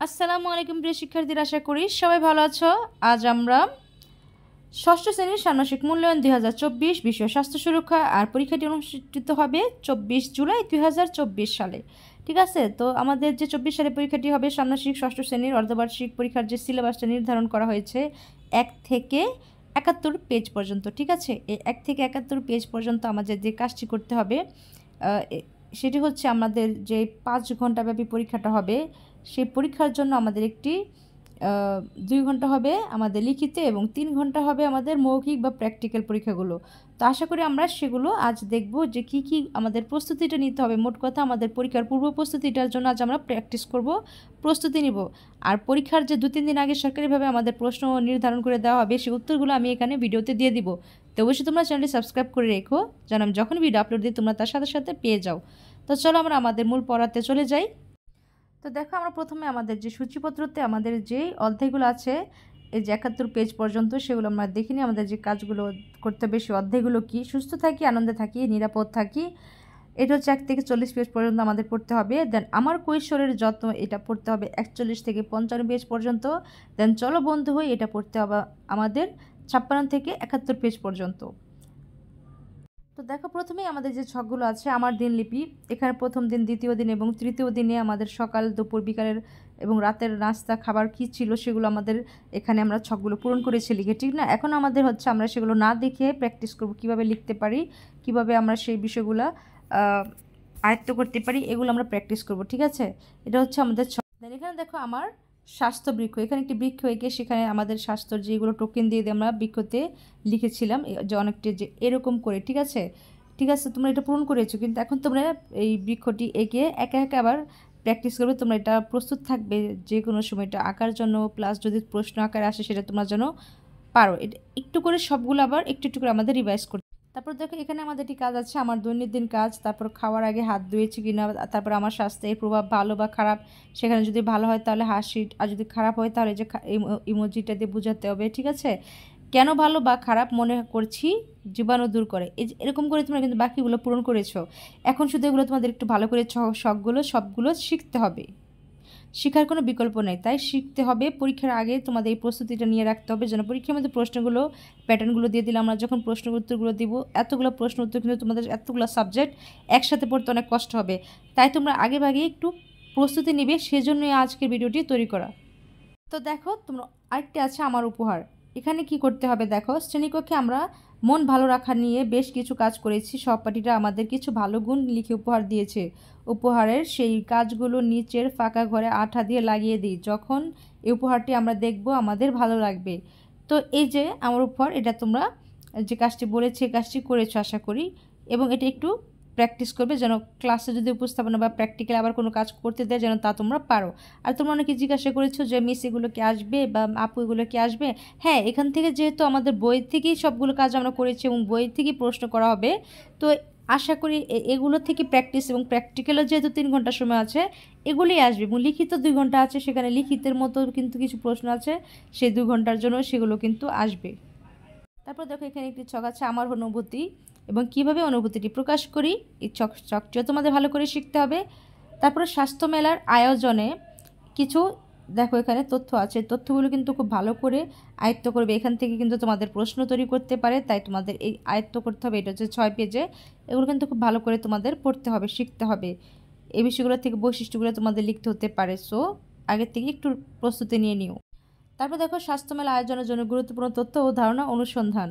আসসালামু আলাইকুম প্রিয় শিক্ষার্থীরা, আশা করি সবাই ভালো আছো। আজ আমরা ষষ্ঠ শ্রেণীর ষান্মাসিক মূল্যায়ন 2024 বিষয় স্বাস্থ্য সুরক্ষা আর পরীক্ষাটি অনুষ্ঠিত হবে 24 জুলাই 2024 সালে। ঠিক আছে, তো আমাদের যে 24 সালে পরীক্ষাটি হবে ষান্মাসিক ষষ্ঠ শ্রেণীর অর্ধবার্ষিক পরীক্ষার যে সিলেবাসটা নির্ধারণ করা হয়েছে 1 থেকে 71 পেজ পর্যন্ত। ঠিক আছে, এই 1 থেকে 71 পেজ পর্যন্ত আমাদের যে কাজটি করতে হবে সেটি হচ্ছে আমাদের যে 5 ঘন্টাব্যাপী পরীক্ষাটা হবে সেই পরীক্ষার জন্য আমাদের একটি 2 ঘন্টা হবে আমাদের লিখিত এবং 3 ঘন্টা হবে আমাদের মৌখিক বা প্র্যাকটিক্যাল পরীক্ষাগুলো। তো আশা করি আমরা সেগুলো আজ দেখব যে কি কি আমাদের প্রস্তুতিটা নিতে হবে। মোট কথা আমাদের পরীক্ষার পূর্ব প্রস্তুতিটার জন্য আজ আমরা প্র্যাকটিস করব, প্রস্তুতি নিব। আর পরীক্ষার যে 2-3 দিন আগে সরকারিভাবে আমাদের প্রশ্ন নির্ধারণ করে দেওয়া হবে সেই উত্তরগুলো আমি এখানে ভিডিওতে দিয়ে দিব। তো অবশ্যই তোমরা চ্যানেলটি সাবস্ক্রাইব করে রেখো যেন আমি যখন ভিডিও আপলোড দিই তোমরা তার সাথে সাথে পেয়ে যাও। তো চলো আমরা আমাদের মূল পড়াতে চলে যাই। তো দেখো, আমরা প্রথমে আমাদের যে সূচিপত্রতে আমাদের যেই অধ্যায়গুলো আছে এই যে 71 পেজ পর্যন্ত সেগুলো আমরা দেখিনি। আমাদের যে কাজগুলো করতে হবে সেই অধ্যায়গুলো কি: সুস্থ থাকি, আনন্দে থাকি, নিরাপদ থাকি, এটা হচ্ছে 1 থেকে 40 পেজ পর্যন্ত আমাদের পড়তে হবে। দেন আমার কৈশোরের যত্ন, এটা পড়তে হবে 41 থেকে 55 পেজ পর্যন্ত। দেন চলো বন্ধু হই, এটা পড়তে হবে আমাদের 56 থেকে 71 পেজ পর্যন্ত। তো দেখো, প্রথমেই আমাদের যে ছকগুলো আছে আমার দিনলিপি, এখানে প্রথম দিন, দ্বিতীয় দিন এবং তৃতীয় দিনে আমাদের সকাল, দুপুর, বিকালের এবং রাতের নাস্তা খাবার কী ছিল সেগুলো আমাদের এখানে আমরা ছকগুলো পূরণ করেছি লিখে। ঠিক না? এখন আমাদের হচ্ছে আমরা সেগুলো না দেখে প্র্যাকটিস করব কীভাবে লিখতে পারি, কিভাবে আমরা সেই বিষয়গুলো আয়ত্ত করতে পারি, এগুলো আমরা প্র্যাকটিস করব। ঠিক আছে, এটা হচ্ছে আমাদের ছক। এখানে দেখো আমার স্বাস্থ্য বৃক্ষ, এখানে একটি বৃক্ষ এঁকে সেখানে আমাদের স্বাস্থ্যর যেগুলো টোকেন দিয়ে আমরা বৃক্ষতে লিখেছিলাম যে অনেকটি যে এরকম করে। ঠিক আছে, ঠিক আছে, তোমরা এটা পূরণ করেছো, কিন্তু এখন তোমরা এই বৃক্ষটি এঁকে একা একা আবার প্র্যাকটিস করবে। তোমরা এটা প্রস্তুত থাকবে যে কোনো সময় এটা আঁকার জন্য, প্লাস যদি প্রশ্ন আকারে আসে সেটা তোমরা যেন পারো। এটা একটু করে সবগুলো আবার একটু একটু করে আমাদের রিভাইজ করতে। তারপর দেখো, এখানে আমাদের একটি কাজ আছে আমার দৈনন্দিন কাজ, তারপর খাওয়ার আগে হাত ধুয়েছি কিনা, তারপর আমার স্বাস্থ্যের প্রভাব ভালো বা খারাপ, সেখানে যদি ভালো হয় তাহলে হাসি, আর যদি খারাপ হয় তাহলে যে ইমোজিটা দিয়ে বোঝাতে হবে। ঠিক আছে, কেন ভালো বা খারাপ মনে করছি, জীবাণু দূর করে, এই যে এরকম করে তোমরা কিন্তু বাকিগুলো পূরণ করেছো। এখন শুধু এগুলো তোমাদের একটু ভালো করে সবগুলো শিখতে হবে, শেখার কোনো বিকল্প নেই, তাই শিখতে হবে। পরীক্ষার আগে তোমাদের এই প্রস্তুতিটা নিয়ে রাখতে হবে যেন পরীক্ষার মধ্যে প্রশ্নগুলো প্যাটার্নগুলো দিয়ে দিলে আমরা যখন প্রশ্ন উত্তরগুলো দিব, এতগুলো প্রশ্ন উত্তর কিন্তু তোমাদের এতগুলো সাবজেক্ট একসাথে পড়তে অনেক কষ্ট হবে। তাই তোমরা আগে ভাগে একটু প্রস্তুতি নিবে, সেজন্যই আজকের ভিডিওটি তৈরি করা। তো দেখো, তোমরা আরেকটি আছে আমার উপহার। এখানে কি করতে হবে দেখো, শ্রেণীকক্ষে আমরা মন ভালো রাখা নিয়ে বেশ কিছু কাজ করেছি। সহপাঠীরা আমাদের কিছু ভালো গুণ লিখে উপহার দিয়েছে। উপহারের সেই কাজগুলো নিচের ফাঁকা ঘরে আঠা দিয়ে লাগিয়ে দিই। যখন এই উপহারটি আমরা দেখব আমাদের ভালো লাগবে। তো এই যে আমার উপহার, এটা তোমরা যে কাজটি বলেছে কাজটি করেছো আশা করি, এবং এটা একটু প্র্যাকটিস করবে যেন ক্লাসে যদি উপস্থাপনা বা প্র্যাকটিক্যাল আবার কোনো কাজ করতে দেয় যেন তা তোমরা পারো। আর তোমরা অনেকে জিজ্ঞাসা করেছো যে মিস এগুলো কি আসবে বা আপু এগুলো কি আসবে। হ্যাঁ, এখান থেকে যেহেতু আমাদের বই থেকেই সবগুলো কাজ আমরা করেছি এবং বই থেকেই প্রশ্ন করা হবে, তো আশা করি এগুলো থেকে প্র্যাকটিস এবং প্র্যাকটিক্যালও যেহেতু 3 ঘন্টা সময় আছে এগুলোই আসবে, এবং লিখিত 2 ঘন্টা আছে, সেখানে লিখিতের মতো কিন্তু কিছু প্রশ্ন আছে সেই 2 ঘন্টার জন্য, সেগুলো কিন্তু আসবে। তারপর দেখো, এখানে একটি ছক আছে আমার অনুভূতি এবং কিভাবে অনুভূতিটি প্রকাশ করি, এই ছকটিও তোমাদের ভালো করে শিখতে হবে। তারপরে স্বাস্থ্য মেলার আয়োজনে কিছু দেখো এখানে তথ্য আছে, তথ্যগুলো কিন্তু খুব ভালো করে আয়ত্ত করবে। এখান থেকে কিন্তু তোমাদের প্রশ্ন তৈরি করতে পারে, তাই তোমাদের এই আয়ত্ত করতে হবে। এটা হচ্ছে 6 পেজে, এগুলো কিন্তু খুব ভালো করে তোমাদের পড়তে হবে, শিখতে হবে। এই বিষয়গুলো থেকে বৈশিষ্ট্যগুলো তোমাদের লিখতে হতে পারে, সো আগের থেকে একটু প্রস্তুতি নিয়ে নিও। তারপর দেখো, স্বাস্থ্যমেলা আয়োজনের জন্য গুরুত্বপূর্ণ তথ্য ও ধারণা অনুসন্ধান।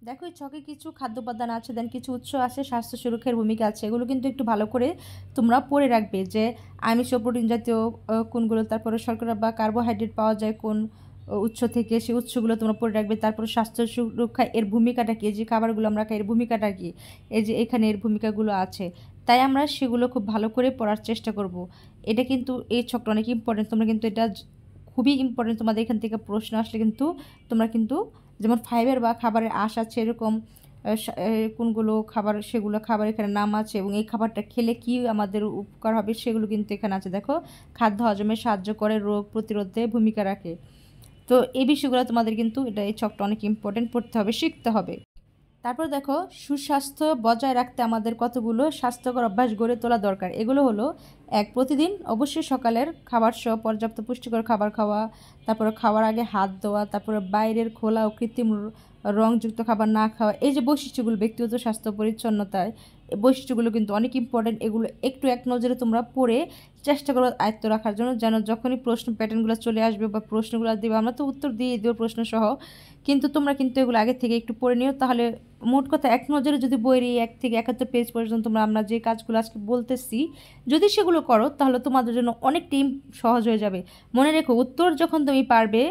দেখো, এই ছকে কিছু খাদ্য উপাদান আছে, দেন কিছু উৎস আছে, স্বাস্থ্য সুরক্ষার ভূমিকা আছে, এগুলো কিন্তু একটু ভালো করে তোমরা পড়ে রাখবে যে আমিষ ও প্রোটিন জাতীয় কোনগুলো, তারপরে শর্করা বা কার্বোহাইড্রেট পাওয়া যায় কোন উৎস থেকে, সেই উৎসগুলো তোমরা পড়ে রাখবে। তারপরে স্বাস্থ্য সুরক্ষা এর ভূমিকাটা কী, যে খাবারগুলো আমরা খাই এর ভূমিকাটা কী, এই যে এখানে এর ভূমিকাগুলো আছে, তাই আমরা সেগুলো খুব ভালো করে পড়ার চেষ্টা করব। এটা কিন্তু এই ছকটা অনেক ইম্পর্টেন্ট, তোমরা কিন্তু এটা খুবই ইম্পর্টেন্ট। তোমাদের এখান থেকে প্রশ্ন আসলে কিন্তু তোমরা কিন্তু যেমন ফাইবার বা খাবারের আঁশ আছে এরকম কোনগুলো খাবার, সেগুলো খাবার এখানে নাম আছে এবং এই খাবারটা খেলে কি আমাদের উপকার হবে সেগুলো কিন্তু এখানে আছে। দেখো, খাদ্য হজমে সাহায্য করে, রোগ প্রতিরোধে ভূমিকা রাখে। তো এই বিষয়গুলো তোমাদের কিন্তু এটা এই ছকটা অনেক ইম্পর্টেন্ট, পড়তে হবে, শিখতে হবে। তারপর দেখো সুস্বাস্থ্য বজায় রাখতে আমাদের কতগুলো স্বাস্থ্যকর অভ্যাস গড়ে তোলা দরকার। এগুলো হলো প্রতিদিন অবশ্যই সকালের খাবার সহ পর্যাপ্ত পুষ্টিকর খাবার খাওয়া, তারপরে খাওয়ার আগে হাত ধোয়া, তারপরে বাইরের খোলা ও কৃত্রিম রংযুক্ত খাবার না খাওয়া। এই যে বৈশিষ্ট্যগুলো ব্যক্তিগত স্বাস্থ্য পরিচ্ছন্নতায়, এই বৈশিষ্ট্যগুলো কিন্তু অনেক ইম্পর্টেন্ট। এগুলো একটু এক নজরে তোমরা পড়ে চেষ্টা করো আয়ত্ত রাখার জন্য, যেন যখনই প্রশ্ন প্যাটার্নগুলো চলে আসবে বা প্রশ্নগুলো দেবে, আমরা তো উত্তর দিয়ে দেবো প্রশ্ন সহ, কিন্তু তোমরা কিন্তু এগুলো আগে থেকে একটু পড়ে নিও। তাহলে মোট কথা এক নজরে যদি বইয়ের এই 1 থেকে 71 পেজ পর্যন্ত আমরা যে কাজগুলো আজকে বলতেছি যদি সেগুলো করো, তাহলে তোমাদের জন্য অনেকটাই সহজ হয়ে যাবে। মনে রেখো, উত্তর যখন তুমি পারবে,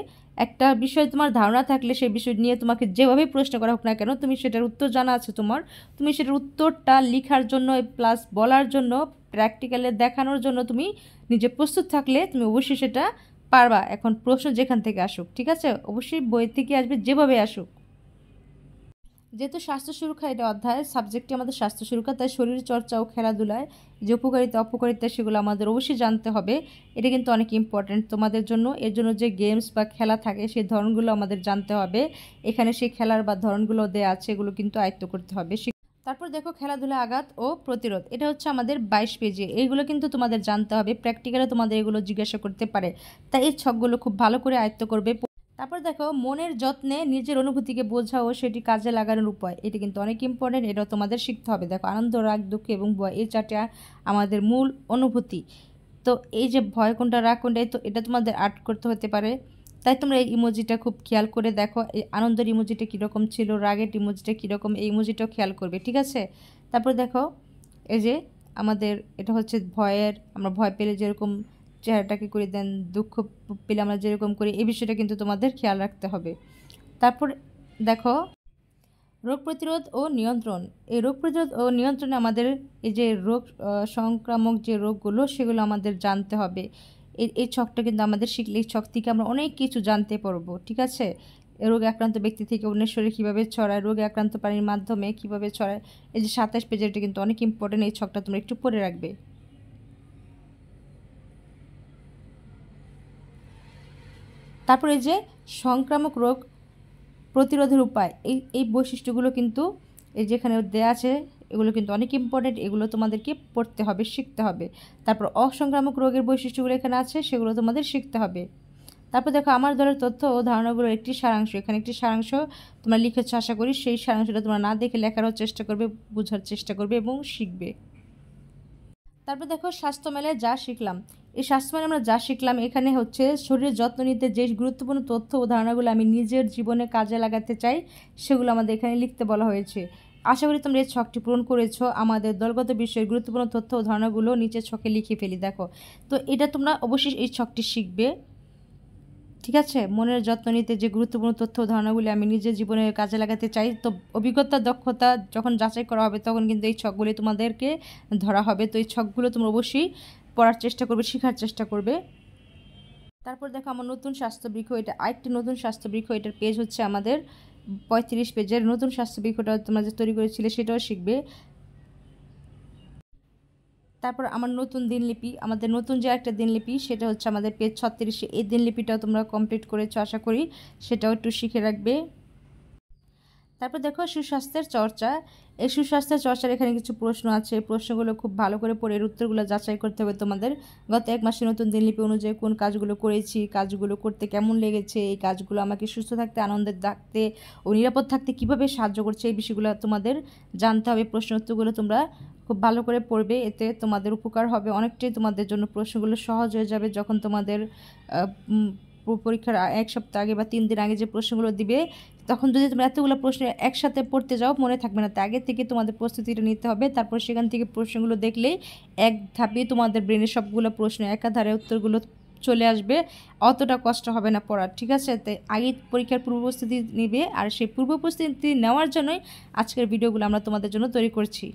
একটা বিষয়ে তোমার ধারণা থাকলে সেই বিষয় নিয়ে তোমাকে যেভাবে প্রশ্ন করা হোক না কেন, তুমি সেটার উত্তর জানা আছে তোমার, তুমি সেটার উত্তরটা লেখার জন্য প্লাস বলার জন্য, প্র্যাকটিক্যালে দেখানোর জন্য তুমি নিজে প্রস্তুত থাকলে তুমি অবশ্যই সেটা পারবা। এখন প্রশ্ন যেখান থেকে আসুক, ঠিক আছে, অবশ্যই বই থেকে আসবে, যেভাবে আসুক। যেহেতু স্বাস্থ্য সুরক্ষা এটা অধ্যায়, সাবজেক্টটি আমাদের স্বাস্থ্য সুরক্ষা, তাই শরীর চর্চা ও খেলাধুলায় যে উপকারিতা অপকারিতা সেগুলো আমাদের অবশ্যই জানতে হবে। এটা কিন্তু অনেক ইম্পর্ট্যান্ট তোমাদের জন্য। এর জন্য যে গেমস বা খেলা থাকে সেই ধরনগুলো আমাদের জানতে হবে। এখানে সেই খেলার বা ধরনগুলো দেওয়া আছে, এগুলো কিন্তু আয়ত্ত করতে হবে। তারপর দেখো খেলাধুলা, আঘাত ও প্রতিরোধ, এটা হচ্ছে আমাদের 22 পেজে। এইগুলো কিন্তু তোমাদের জানতে হবে, প্র্যাকটিক্যালে তোমাদের এগুলো জিজ্ঞাসা করতে পারে, তাই এই ছকগুলো খুব ভালো করে আয়ত্ত করবে। তারপর দেখো মনের যত্নে নিজের অনুভূতিকে বোঝা ও সেটি কাজে লাগানোর উপায়, এটা কিন্তু অনেক ইম্পর্টেন্ট, এটাও তোমাদের শিখতে হবে। দেখো আনন্দ, রাগ, দুঃখ এবং ভয়, এই চারটা আমাদের মূল অনুভূতি। তো এই যে ভয় কোনটা, রাগ কোনটা, তো এটা তোমাদের আর্ট করতে হতে পারে। তাই তোমরা এই ইমোজিটা খুব খেয়াল করে দেখো, এই আনন্দের ইমোজিটা কীরকম ছিল, রাগের ইমোজিটা কীরকম, এই ইমোজিটাও খেয়াল করবে, ঠিক আছে। তারপর দেখো এই যে আমাদের এটা হচ্ছে ভয়ের, আমরা ভয় পেলে যেরকম চেহারাটাকে করে দেন, দুঃখ পেলে আমরা যেরকম করি, এই বিষয়টা কিন্তু তোমাদের খেয়াল রাখতে হবে। তারপর দেখো রোগ প্রতিরোধ ও নিয়ন্ত্রণ, এই রোগ প্রতিরোধ ও নিয়ন্ত্রণে আমাদের এই যে রোগ সংক্রামক যে রোগগুলো সেগুলো আমাদের জানতে হবে। এই ছকটা কিন্তু আমাদের শিখলে এই ছক থেকে আমরা অনেক কিছু জানতে পারবো, ঠিক আছে। রোগে আক্রান্ত ব্যক্তি থেকে অন্যের শরীরে কীভাবে ছড়ায়, রোগে আক্রান্ত প্রাণীর মাধ্যমে কীভাবে ছড়ায়, এই যে 27 পেজের, এটা কিন্তু অনেক ইম্পর্টেন্ট। এই ছকটা তোমরা একটু পড়ে রাখবে। তারপরে যে সংক্রামক রোগ প্রতিরোধের উপায়, এই বৈশিষ্ট্যগুলো কিন্তু এই যেখানে দেওয়া আছে, এগুলো কিন্তু অনেক ইম্পর্টেন্ট, এগুলো তোমাদেরকে পড়তে হবে, শিখতে হবে। তারপর অসংক্রামক রোগের বৈশিষ্ট্যগুলো এখানে আছে, সেগুলো তোমাদের শিখতে হবে। তারপর দেখো আমার দলের তথ্য ও ধারণাগুলোর একটি সারাংশ, এখানে একটি সারাংশ তোমরা লিখেছ আশা করি। সেই সারাংশটা তোমরা না দেখে লেখারও চেষ্টা করবে, বোঝার চেষ্টা করবে এবং শিখবে। তারপর দেখো স্বাস্থ্য মেলায় যা শিখলাম, এই স্বাস্থ্য মেলায় আমরা যা শিখলাম, এখানে হচ্ছে শরীরের যত্ন নিতে যে গুরুত্বপূর্ণ তথ্য ও ধারণাগুলো আমি নিজের জীবনে কাজে লাগাতে চাই, সেগুলো আমাদের এখানে লিখতে বলা হয়েছে। আশা করি তোমরা এই ছকটি পূরণ করেছো। আমাদের দলগত বিষয়ের গুরুত্বপূর্ণ তথ্য ও ধারণাগুলো নিচের ছকে লিখে ফেলি। দেখো তো এটা তোমরা অবশ্যই এই ছকটি শিখবে, ঠিক আছে। মনের যত্ন নিতে যে গুরুত্বপূর্ণ তথ্য ও ধারণাগুলি আমি নিজের জীবনে কাজে লাগাতে চাই, তো অভিজ্ঞতা দক্ষতা যখন যাচাই করা হবে তখন কিন্তু এই ছকগুলি তোমাদেরকে ধরা হবে। তো এই ছকগুলো তোমরা অবশ্যই পড়ার চেষ্টা করবে, শেখার চেষ্টা করবে। তারপর দেখো আমার নতুন স্বাস্থ্য বৃক্ষ, এটা আরেকটি নতুন স্বাস্থ্য বৃক্ষ, এটার পেজ হচ্ছে আমাদের 35 পেজের। নতুন স্বাস্থ্য বৃক্ষটা তোমরা যে তৈরি করেছিলে সেটাও শিখবে। তারপর আমার নতুন দিনলিপি, আমাদের নতুন যে একটা দিনলিপি সেটা হচ্ছে আমাদের পেজ 36, এই দিনলিপিটাও তোমরা কমপ্লিট করেছো আশা করি, সেটাও একটু শিখে রাখবে। তারপর দেখো সুস্বাস্থ্যের চর্চা, এই সুস্বাস্থ্যের চর্চার এখানে কিছু প্রশ্ন আছে, এই প্রশ্নগুলো খুব ভালো করে পড়ে এর উত্তরগুলো যাচাই করতে হবে তোমাদের। গত 1 মাসে নতুন দিনলিপি অনুযায়ী কোন কাজগুলো করেছি, কাজগুলো করতে কেমন লেগেছে, এই কাজগুলো আমাকে সুস্থ থাকতে, আনন্দে থাকতে ও নিরাপদ থাকতে কীভাবে সাহায্য করছে, এই বিষয়গুলো তোমাদের জানতে হবে। প্রশ্ন উত্তরগুলো তোমরা খুব ভালো করে পড়বে, এতে তোমাদের উপকার হবে অনেকটাই। তোমাদের জন্য প্রশ্নগুলো সহজ হয়ে যাবে যখন তোমাদের পরীক্ষার 1 সপ্তাহ আগে বা 3 দিন আগে যে প্রশ্নগুলো দিবে, তখন যদি তোমরা এতগুলো প্রশ্ন একসাথে পড়তে যাও মনে থাকবে না। তাই আগে থেকে তোমাদের প্রস্তুতিটা নিতে হবে, তারপর সেখান থেকে প্রশ্নগুলো দেখলেই এক ধাপে তোমাদের ব্রেনে সবগুলো প্রশ্ন একাধারে উত্তরগুলো চলে আসবে, অতটা কষ্ট হবে না পড়ার, ঠিক আছে। তাই আগে পরীক্ষার পূর্ব প্রস্তুতি নেবে, আর সেই পূর্ব প্রস্তুতি নেওয়ার জন্যই আজকের ভিডিওগুলো আমরা তোমাদের জন্য তৈরি করছি।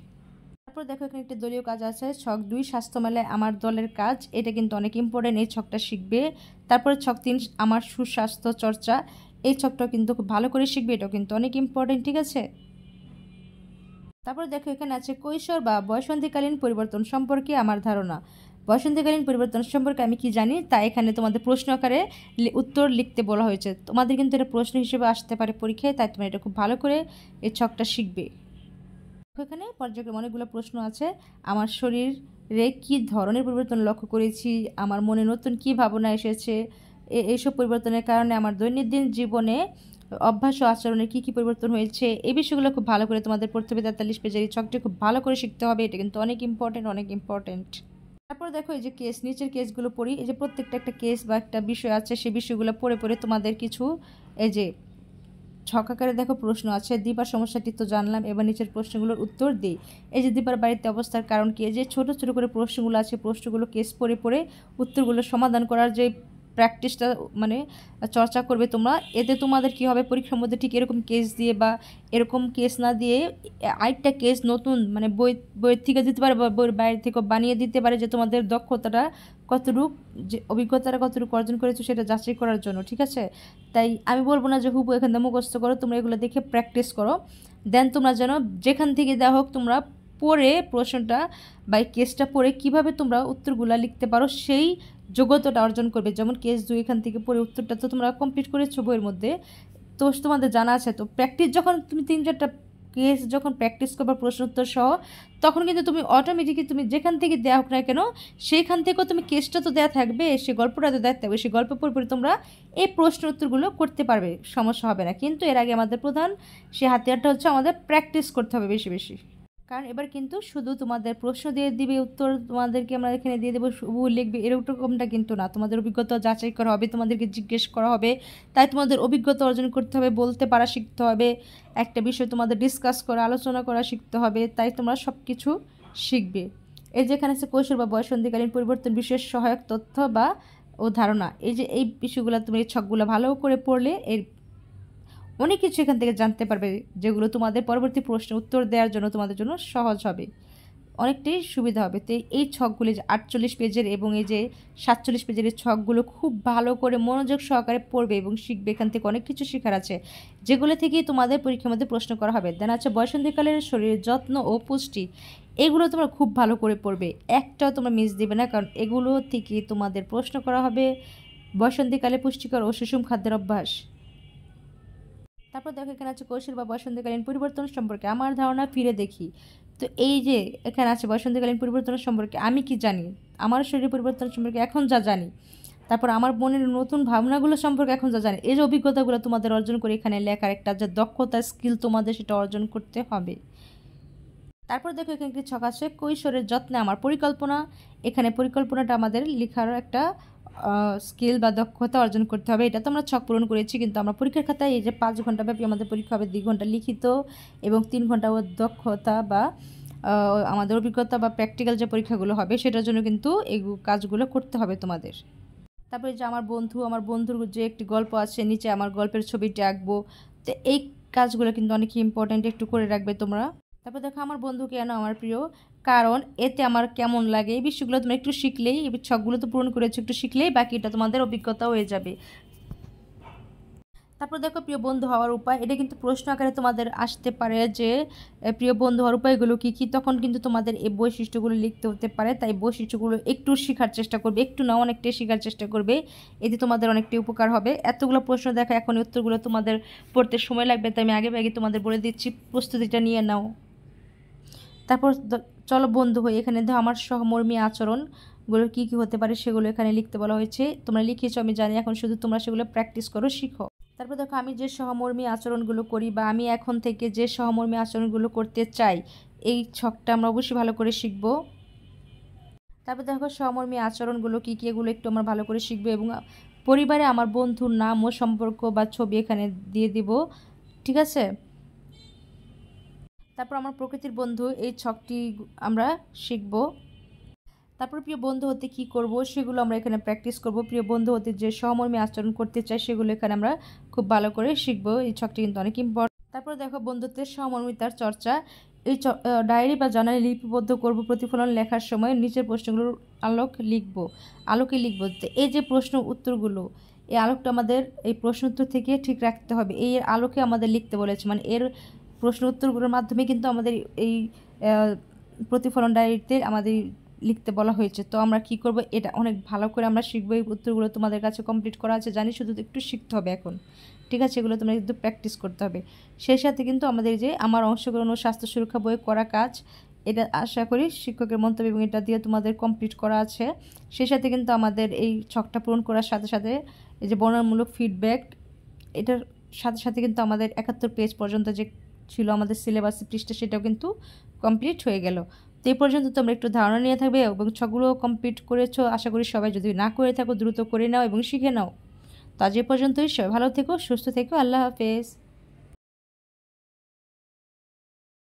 তারপর দেখো এখানে একটি দলীয় কাজ আছে, ছক 2 স্বাস্থ্য মেলায় আমার দলের কাজ, এটা কিন্তু অনেক ইম্পর্টেন্ট, এই ছকটা শিখবে। তারপরে ছক 3 আমার সুস্বাস্থ্য চর্চা, এই ছকটাও কিন্তু খুব ভালো করে শিখবে, এটাও কিন্তু অনেক ইম্পর্টেন্ট, ঠিক আছে। তারপর দেখো এখানে আছে কৈশোর বা বয়সন্ধিকালীন পরিবর্তন সম্পর্কে আমার ধারণা। বসন্তকালীন পরিবর্তন সম্পর্কে আমি কি জানি তা এখানে তোমাদের প্রশ্ন আকারে উত্তর লিখতে বলা হয়েছে। তোমাদের কিন্তু এটা প্রশ্ন হিসেবে আসতে পারে পরীক্ষায়, তাই তোমরা এটা খুব ভালো করে এই ছকটা শিখবে। এখানে পর্যায়ক্রমে অনেকগুলো প্রশ্ন আছে। আমার শরীরে কী ধরনের পরিবর্তন লক্ষ্য করেছি, আমার মনে নতুন কী ভাবনা এসেছে, এইসব পরিবর্তনের কারণে আমার দৈনন্দিন জীবনে অভ্যাস ও আচরণের কী কী পরিবর্তন হয়েছে, এই বিষয়গুলো খুব ভালো করে তোমাদের পড়তে হবে। 43 পেজের এই ছকটি খুব ভালো করে শিখতে হবে, এটা কিন্তু অনেক ইম্পর্টেন্ট। তারপর দেখো এই যে কেস, নিচের কেসগুলো পড়ি। এই যে প্রত্যেকটা একটা কেস বা একটা বিষয় আছে, সেই বিষয়গুলো পড়ে তোমাদের কিছু এই যে ছক আকারে দেখো প্রশ্ন আছে। দীপার সমস্যাটি তো জানলাম, এবার নিচের প্রশ্নগুলোর উত্তর দিই। এই যে দীপার বাড়িতে অবস্থার কারণ কি, এই যে ছোট ছোট করে প্রশ্নগুলো আছে, প্রশ্নগুলো কেস পড়ে উত্তরগুলো সমাধান করার যে প্র্যাকটিসটা মানে চর্চা করবে তোমরা, এতে তোমাদের কি হবে পরীক্ষার মধ্যে ঠিক এরকম কেস দিয়ে বা এরকম কেস না দিয়ে আরেকটা কেস নতুন মানে বইয়ের থেকে দিতে পারে বা বইয়ের বাইরে থেকে বানিয়ে দিতে পারে, যে তোমাদের দক্ষতাটা কতটুকু, যে অভিজ্ঞতাটা কতটুকু অর্জন করেছো সেটা যাচাই করার জন্য, ঠিক আছে। তাই আমি বলবো না যে হুবহু এখান থেকে মুখস্থ করো, তোমরা এগুলো দেখে প্র্যাকটিস করো। দেন তোমরা যেন যেখান থেকে দেওয়া হোক তোমরা পড়ে প্রশ্নটা বা কেসটা পড়ে কীভাবে তোমরা উত্তরগুলো লিখতে পারো সেই যোগ্যতাটা অর্জন করবে। যেমন কেস 2 এখান থেকে পড়ে উত্তরটা তো তোমরা কমপ্লিট করেছো বইয়ের মধ্যে, তো তোমাদের জানা আছে। তো প্র্যাকটিস যখন তুমি 3-4টা কেস যখন প্র্যাকটিস করবা প্রশ্ন উত্তর সহ, তখন কিন্তু তুমি অটোমেটিকলি তুমি যেখান থেকে দেওয়া হোক না কেন সেইখান থেকেও তুমি কেসটা তো দেওয়া থাকবে, সেই গল্পটা তো দেওয়া থাকবে, সেই গল্প পড়ে তোমরা এই প্রশ্ন উত্তরগুলো করতে পারবে, সমস্যা হবে না। কিন্তু এর আগে আমাদের প্রধান সে হাতিয়ারটা হচ্ছে আমাদের প্র্যাকটিস করতে হবে বেশি। কারণ এবার কিন্তু শুধু তোমাদের প্রশ্ন দিয়ে দিবে উত্তর তোমাদেরকে আমরা এখানে দিয়ে দেবো, শুধু লিখবে এরকমটা কিন্তু না। তোমাদের অভিজ্ঞতা যাচাই করা হবে, তোমাদেরকে জিজ্ঞেস করা হবে, তাই তোমাদের অভিজ্ঞতা অর্জন করতে হবে, বলতে পারা শিখতে হবে, একটা বিষয় তোমাদের ডিসকাস করা আলোচনা করা শিখতে হবে, তাই তোমরা সব কিছু শিখবে। এই যেখানে আছে কৈশোর বা বয়সন্ধিকালীন পরিবর্তন বিশেষ সহায়ক তথ্য বা ও ধারণা, এই যে এই বিষয়গুলো তুমি এই ছকগুলো ভালো করে পড়লে এর অনেক কিছু এখান থেকে জানতে পারবে, যেগুলো তোমাদের পরবর্তী প্রশ্নের উত্তর দেওয়ার জন্য তোমাদের জন্য সহজ হবে, অনেকটাই সুবিধা হবে। তো এই ছকগুলি যে 48 পেজের এবং এই যে 47 পেজের এই ছকগুলো খুব ভালো করে মনোযোগ সহকারে পড়বে এবং শিখবে। এখান থেকে অনেক কিছু শেখার আছে, যেগুলো থেকেই তোমাদের পরীক্ষার মধ্যে প্রশ্ন করা হবে। দেন আছে বয়সন্ধিকালের শরীরের যত্ন ও পুষ্টি, এগুলো তোমরা খুব ভালো করে পড়বে, একটাও তোমরা মিস দিবে না, কারণ এগুলো থেকে তোমাদের প্রশ্ন করা হবে। বয়সন্ধিকালে পুষ্টিকর ও সুষম খাদ্যের অভ্যাস। তারপর দেখো এখানে আছে কৈশোর বা বসন্তকালীন পরিবর্তন সম্পর্কে আমার ধারণা ফিরে দেখি। তো এই যে এখানে আছে বসন্তকালীন পরিবর্তন সম্পর্কে আমি কি জানি, আমার শরীর পরিবর্তন সম্পর্কে এখন যা জানি, তারপর আমার মনের নতুন ভাবনাগুলো সম্পর্কে এখন যা জানি, এই যে অভিজ্ঞতাগুলো তোমাদের অর্জন করে এখানে লেখার একটা যে দক্ষতা স্কিল তোমাদের সেটা অর্জন করতে হবে। তারপর দেখো এখানে একটি ছক আছে কৈশোরের যত্নে আমার পরিকল্পনা, এখানে পরিকল্পনাটা আমাদের লেখার একটা স্কিল বা দক্ষতা অর্জন করতে হবে। এটা তো আমরা ছক পূরণ করেছি, কিন্তু আমরা পরীক্ষার খাতায় এই যে 5 ঘন্টা ব্যাপী আমাদের পরীক্ষা হবে, 2 ঘন্টা লিখিত এবং 3 ঘন্টা দক্ষতা বা আমাদের অভিজ্ঞতা বা প্র্যাকটিক্যাল যে পরীক্ষাগুলো হবে সেটার জন্য কিন্তু এই কাজগুলো করতে হবে তোমাদের। তারপরে যে আমার বন্ধুর যে একটি গল্প আছে, নিচে আমার গল্পের ছবিটি আঁকবো, তো এই কাজগুলো কিন্তু অনেক ইম্পর্ট্যান্ট, একটু করে রাখবে তোমরা। তারপর দেখো আমার বন্ধু কেন আমার প্রিয়, কারণ এতে আমার কেমন লাগে, এই বিষয়গুলো তোমরা একটু শিখলেই, এই ছকগুলো তো পূরণ করেছো, একটু শিখলেই বাকিটা তোমাদের অভিজ্ঞতা হয়ে যাবে। তারপর দেখো প্রিয় বন্ধু হওয়ার উপায়, এটা কিন্তু প্রশ্ন আকারে তোমাদের আসতে পারে যে প্রিয় বন্ধু হওয়ার উপায়গুলো কী কী, তখন কিন্তু তোমাদের এই বৈশিষ্ট্যগুলো লিখতে হতে পারে। তাই বৈশিষ্ট্যগুলো একটু শেখার চেষ্টা করবে, একটু না অনেকটাই শেখার চেষ্টা করবে, এতে তোমাদের অনেকটাই উপকার হবে। এতগুলো প্রশ্ন দেখা এখন উত্তরগুলো তোমাদের পড়তে সময় লাগবে, তাই আমি আগে তোমাদের বলে দিচ্ছি, প্রস্তুতিটা নিয়ে নাও। তারপর চলো বন্ধু হই, এখানে দেখো আমার সহমর্মী আচরণগুলো কী কী হতে পারে সেগুলো এখানে লিখতে বলা হয়েছে, তোমরা লিখেছো আমি জানি, এখন শুধু তোমরা সেগুলো প্র্যাকটিস করো, শিখো। তারপর দেখো আমি যে সহমর্মী আচরণগুলো করি বা আমি এখন থেকে যে সহমর্মী আচরণগুলো করতে চাই, এই ছকটা আমরা অবশ্যই ভালো করে শিখব। তারপর দেখো সহমর্মী আচরণগুলো কী কী, এগুলো একটু আমরা ভালো করে শিখবো এবং পরিবারে আমার বন্ধুর নাম ও সম্পর্ক বা ছবি এখানে দিয়ে দিব, ঠিক আছে। তারপর আমার প্রকৃতির বন্ধু, এই ছকটি আমরা শিখব। তারপর প্রিয় বন্ধু হতে কি করব সেগুলো আমরা এখানে প্র্যাকটিস করব। প্রিয় বন্ধু হতে যে সহমর্মী আচরণ করতে চাই সেগুলো এখানে আমরা খুব ভালো করে শিখব, এই ছকটি কিন্তু অনেক ইম্পর্টেন্ট। তারপর দেখো বন্ধুত্বের সহমর্মিতার চর্চা, এই ডায়েরি বা জার্নালে লিপিবদ্ধ করব প্রতিফলন লেখার সময় নিচের প্রশ্নগুলোর আলোকে লিখব। এই যে প্রশ্ন উত্তরগুলো, এই আলোকটা আমাদের এই প্রশ্ন উত্তর থেকে ঠিক রাখতে হবে, এই আলোকে আমাদের লিখতে বলেছে, মানে এর প্রশ্ন উত্তরগুলোর মাধ্যমে কিন্তু আমাদের এই প্রতিফলন ডায়েরিতে আমাদের লিখতে বলা হয়েছে। তো আমরা কি করব, এটা অনেক ভালো করে আমরা শিখবো। এই উত্তরগুলো তোমাদের কাছে কমপ্লিট করা আছে জানি, শুধু একটু শিখতে হবে এখন, ঠিক আছে? এগুলো তোমরা কিন্তু প্র্যাকটিস করতে হবে। সেই সাথে কিন্তু আমাদের যে আমার অংশগ্রহণ ও স্বাস্থ্য সুরক্ষা বই করা কাজ, এটা আশা করি শিক্ষকের মন্তব্য এবং এটা দিয়ে তোমাদের কমপ্লিট করা আছে। সেই সাথে কিন্তু আমাদের এই ছকটা পূরণ করার সাথে সাথে এই যে বর্ণনামূলক ফিডব্যাক, এটার সাথে সাথে কিন্তু আমাদের 71 পেজ পর্যন্ত যে ছিল আমাদের সিলেবাসের পৃষ্ঠা, সেটাও কিন্তু কমপ্লিট হয়ে গেল। তো এই পর্যন্ত তোমরা একটু ধারণা নিয়ে থাকবে এবং ছকগুলো কমপ্লিট করেছো আশা করি সবাই। যদি না করে থাকো দ্রুত করে নাও এবং শিখে নাও। তো আজ এ পর্যন্তই, সবাই ভালো থেকো, সুস্থ থেকো, আল্লাহ হাফেজ।